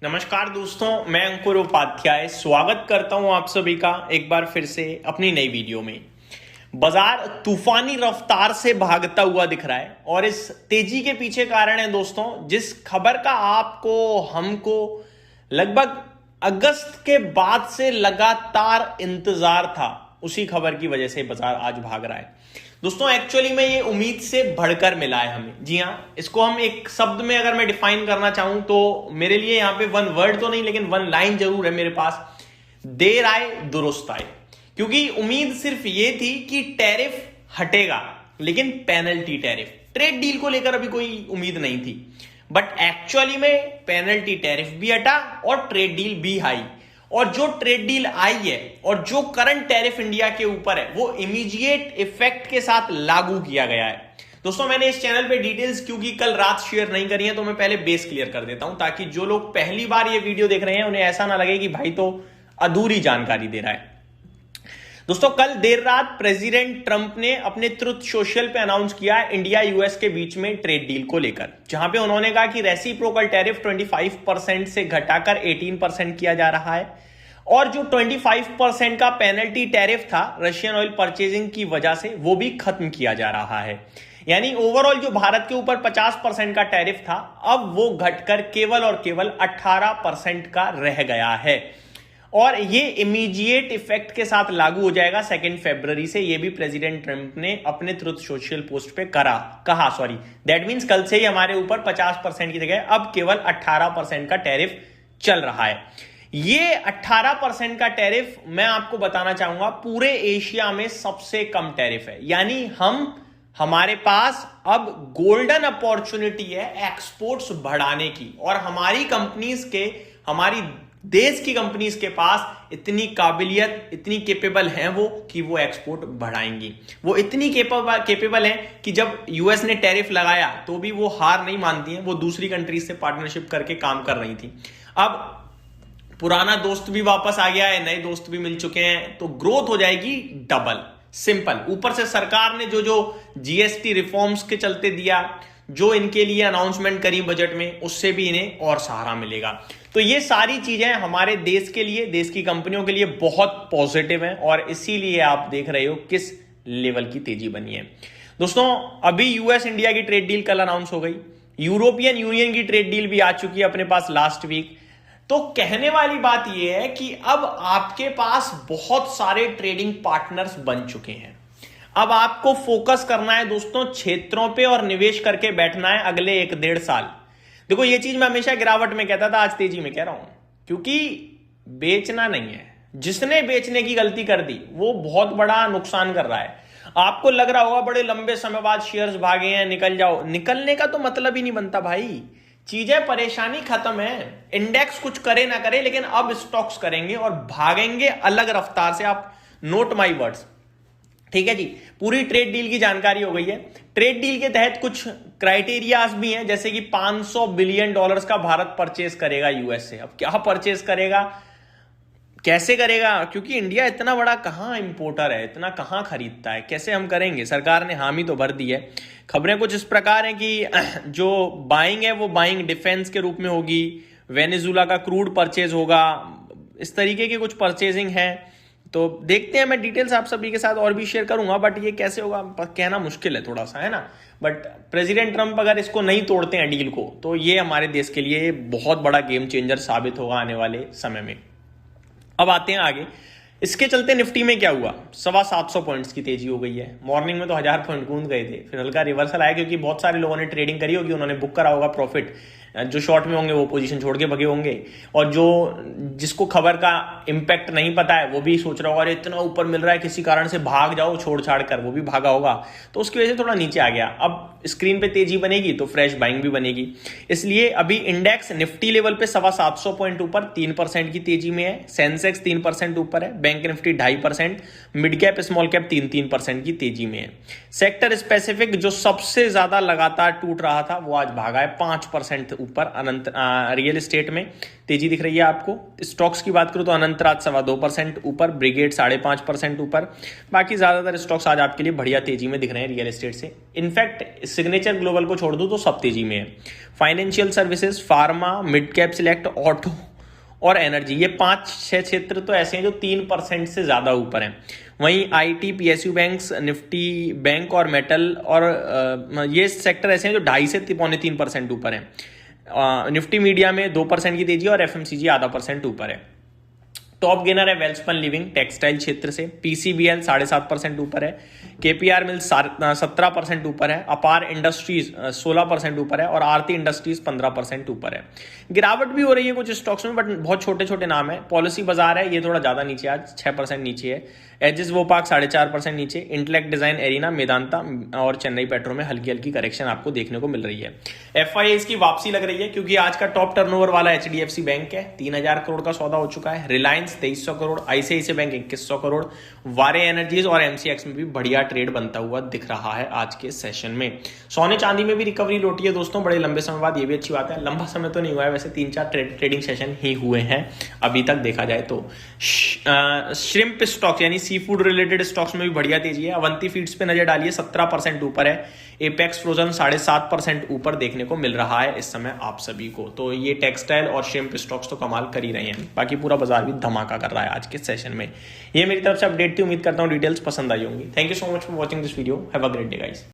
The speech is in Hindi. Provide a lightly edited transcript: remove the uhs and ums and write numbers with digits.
नमस्कार दोस्तों, मैं अंकुर उपाध्याय स्वागत करता हूं आप सभी का एक बार फिर से अपनी नई वीडियो में। बाजार तूफानी रफ्तार से भागता हुआ दिख रहा है और इस तेजी के पीछे कारण है दोस्तों, जिस खबर का आपको हमको लगभग अगस्त के बाद से लगातार इंतजार था, उसी खबर की वजह से बाजार आज भाग रहा है दोस्तों। एक्चुअली में ये उम्मीद से बढ़कर मिला है हमें। जी हाँ, इसको हम एक शब्द में अगर मैं डिफाइन करना चाहूं तो मेरे लिए यहां पे वन वर्ड तो नहीं लेकिन वन लाइन जरूर है मेरे पास। देर आए दुरुस्त आए, क्योंकि उम्मीद सिर्फ ये थी कि टैरिफ हटेगा, लेकिन पेनल्टी टैरिफ, ट्रेड डील को लेकर अभी कोई उम्मीद नहीं थी। बट एक्चुअली में पेनल्टी टैरिफ भी हटा और ट्रेड डील भी आई, और जो ट्रेड डील आई है और जो करंट टैरिफ इंडिया के ऊपर है वो इमीडिएट इफेक्ट के साथ लागू किया गया है दोस्तों। मैंने इस चैनल पे डिटेल्स क्योंकि कल रात शेयर नहीं करी है, तो मैं पहले बेस क्लियर कर देता हूं, ताकि जो लोग पहली बार ये वीडियो देख रहे हैं उन्हें ऐसा ना लगे कि भाई तो अधूरी जानकारी दे रहा है। दोस्तों, कल देर रात प्रेसिडेंट ट्रंप ने अपने ट्रुथ सोशल पे अनाउंस किया इंडिया यूएस के बीच में ट्रेड डील को लेकर, जहां पे उन्होंने कहा कि रेसिप्रोकल टैरिफ 25% से घटाकर 18% किया जा रहा है, और जो 25% का पेनल्टी टैरिफ था रशियन ऑयल परचेजिंग की वजह से, वो भी खत्म किया जा रहा है। यानी ओवरऑल जो भारत के ऊपर 50% का टैरिफ था, अब वो घटकर केवल और केवल 18% का रह गया है, और ये इमीडिएट इफेक्ट के साथ लागू हो जाएगा 2 फरवरी से। ये भी प्रेसिडेंट ट्रंप ने अपने ट्रुथ सोशल पोस्ट पे कहा। दैट मींस कल से ही हमारे ऊपर 50% की जगह अब केवल 18% का टैरिफ चल रहा है। ये 18% का टैरिफ मैं आपको बताना चाहूंगा पूरे एशिया में सबसे कम टैरिफ है। यानी हमारे पास अब गोल्डन अपॉर्चुनिटी है एक्सपोर्ट्स बढ़ाने की, और हमारी देश की कंपनीज के पास इतनी काबिलियत, इतनी केपेबल हैं वो कि वो एक्सपोर्ट बढ़ाएंगी। वो इतनी केपेबल हैं कि जब यूएस ने टैरिफ लगाया तो भी वो हार नहीं मानती हैं, वो दूसरी कंट्रीज से पार्टनरशिप करके काम कर रही थी। अब पुराना दोस्त भी वापस आ गया है, नए दोस्त भी मिल चुके हैं, तो ग्रोथ हो जाएगी डबल, सिंपल। ऊपर से सरकार ने जो जीएसटी रिफॉर्म्स के चलते दिया, जो इनके लिए अनाउंसमेंट करी बजट में, उससे भी इन्हें और सहारा मिलेगा। तो ये सारी चीजें हमारे देश के लिए, देश की कंपनियों के लिए बहुत पॉजिटिव हैं, और इसीलिए आप देख रहे हो किस लेवल की तेजी बनी है दोस्तों। अभी यूएस इंडिया की ट्रेड डील कल अनाउंस हो गई, यूरोपियन यूनियन की ट्रेड डील भी आ चुकी है अपने पास लास्ट वीक। तो कहने वाली बात यह है कि अब आपके पास बहुत सारे ट्रेडिंग पार्टनर्स बन चुके हैं। अब आपको फोकस करना है दोस्तों क्षेत्रों पे और निवेश करके बैठना है अगले 1-1.5 साल। देखो, ये चीज मैं हमेशा गिरावट में कहता था, आज तेजी में कह रहा हूं, क्योंकि बेचना नहीं है। जिसने बेचने की गलती कर दी वो बहुत बड़ा नुकसान कर रहा है। आपको लग रहा होगा बड़े लंबे समय बाद शेयर्स भागे हैं, निकल जाओ। निकलने का तो मतलब ही नहीं बनता भाई। चीजें, परेशानी खत्म है। इंडेक्स कुछ करे ना करे, लेकिन अब स्टॉक्स करेंगे और भागेंगे अलग रफ्तार से। आप नोट माई वर्ड्स, ठीक है जी। पूरी ट्रेड डील की जानकारी हो गई है। ट्रेड डील के तहत कुछ क्राइटेरियाज भी हैं, जैसे कि $500 बिलियन का भारत परचेज करेगा यूएस से। अब क्या परचेज करेगा, कैसे करेगा, क्योंकि इंडिया इतना बड़ा कहां इंपोर्टर है, इतना कहां खरीदता है, कैसे हम करेंगे। सरकार ने हामी तो भर दी है। खबरें कुछ इस प्रकार हैं कि जो बाइंग है वो बाइंग डिफेंस के रूप में होगी, वेनेजुला का क्रूड परचेज होगा, इस तरीके की कुछ परचेजिंग है। तो देखते हैं, मैं डिटेल्स आप सभी के साथ और भी शेयर करूंगा, बट ये कैसे होगा कहना मुश्किल है थोड़ा सा, है ना। बट प्रेसिडेंट ट्रंप अगर इसको नहीं तोड़ते हैं डील को, तो ये हमारे देश के लिए बहुत बड़ा गेम चेंजर साबित होगा आने वाले समय में। अब आते हैं आगे। इसके चलते निफ्टी में क्या हुआ, 750 पॉइंट्स की तेजी हो गई है। मॉर्निंग में तो 1000 पॉइंट कूद गए थे, फिर हल्का रिवर्सल आया, क्योंकि बहुत सारे लोगों ने ट्रेडिंग करी होगी, उन्होंने बुक करा होगा प्रॉफिट। जो शॉर्ट में होंगे वो पोजीशन छोड़ के भगे होंगे, और जिसको खबर का इंपैक्ट नहीं पता है वो भी सोच रहा होगा अरे इतना ऊपर मिल रहा है, किसी कारण से भाग जाओ छोड़ छाड़ कर, वो भी भागा होगा, तो उसकी वजह से थोड़ा नीचे आ गया। अब स्क्रीन पे तेजी बनेगी तो फ्रेश बाइंग भी बनेगी। इसलिए अभी इंडेक्स निफ्टी लेवल पे 750 पॉइंट ऊपर 3% की तेजी में है। सेंसेक्स 3% ऊपर है, bank Nifty 2.5%, mid cap small cap 3% की तेजी में है। सेक्टर स्पेसिफिक जो सबसे ज्यादा लगातार टूट रहा था वो आज भागा है 5% ऊपर। रियल एस्टेट में तेजी दिख रही है आपको। स्टॉक्स की बात करूं तो अनंतराज 2.25% ऊपर, ब्रिगेड 5.5% ऊपर। बाकी ज्यादातर स्टॉक्स आज आपके लिए बढ़िया तेजी में दिख रहे हैं रियल एस्टेट से। इनफैक्ट सिग्नेचर ग्लोबल को छोड़ दूं तो सब तेजी में है। Financial services, pharma, mid cap select, auto और एनर्जी, ये 5-6 क्षेत्र तो ऐसे हैं जो 3% से ज्यादा ऊपर हैं। वहीं IT, PSU banks, Nifty bank और मेटल और ये सेक्टर ऐसे हैं जो 2.5 से 2.25% ऊपर हैं। निफ्टी मीडिया में 2% की तेजी और एफएमसीजी 0.5% ऊपर है। टॉप गेनर है वेल्सपन लिविंग टेक्सटाइल क्षेत्र से, पीसीबीएल 7.5% ऊपर है, केपीआर मिल्स 17% ऊपर है, अपार इंडस्ट्रीज 16% ऊपर है और आरती इंडस्ट्रीज 15% ऊपर है। गिरावट भी हो रही है कुछ स्टॉक्स में, बट बहुत छोटे छोटे नाम है। पॉलिसी बाजार है, ये थोड़ा ज्यादा नीचे, आज 6% नीचे है। एजिस वोपाक 4.5% नीचे। इंटेलेक्ट डिजाइन, एरिना, मेदांता और चेन्नई पेट्रो में हल्की हल्की करेक्शन आपको देखने को मिल रही है। एफआईआई की वापसी लग रही है क्योंकि आज का टॉप टर्नओवर वाला एचडीएफसी बैंक है, 3000 करोड़ का सौदा हो चुका है। रिलायंस 2300 करोड़, आईसीआईसीआई बैंक 2100 करोड़, वारे एनर्जीज और एमसीएक्स में भी बढ़िया ट्रेड बनता हुआ दिख रहा है आज के सेशन में। सोने चांदी में भी रिकवरी लौटी है दोस्तों, बड़े लंबे समय बाद, ये भी अच्छी बात है। लंबा समय तो नहीं हुआ है वैसे, 3-4 ट्रेडिंग सेशन ही हुए हैं अभी तक देखा जाए तो। श्रिम्प स्टॉक्स यानी सी फूड रिलेटेड स्टॉक्स में भी बढ़िया तेजी है। अवंती फीड्स पे नजर डालिए, 17% ऊपर है। एपेक्स फ्रोजन 7.5% ऊपर देखने को मिल रहा है इस समय आप सभी को। तो ये टेक्सटाइल और श्रिम्प स्टॉक्स तो कमाल कर ही रहे हैं। बाकी पूरा बाजार भी धमाका कर रहा है आज के सेशन में। ये मेरी तरफ से अपडेट थी, उम्मीद करता हूँ डिटेल्स पसंद आई होंगी। Thank you so much for watching this video. Have a great day guys.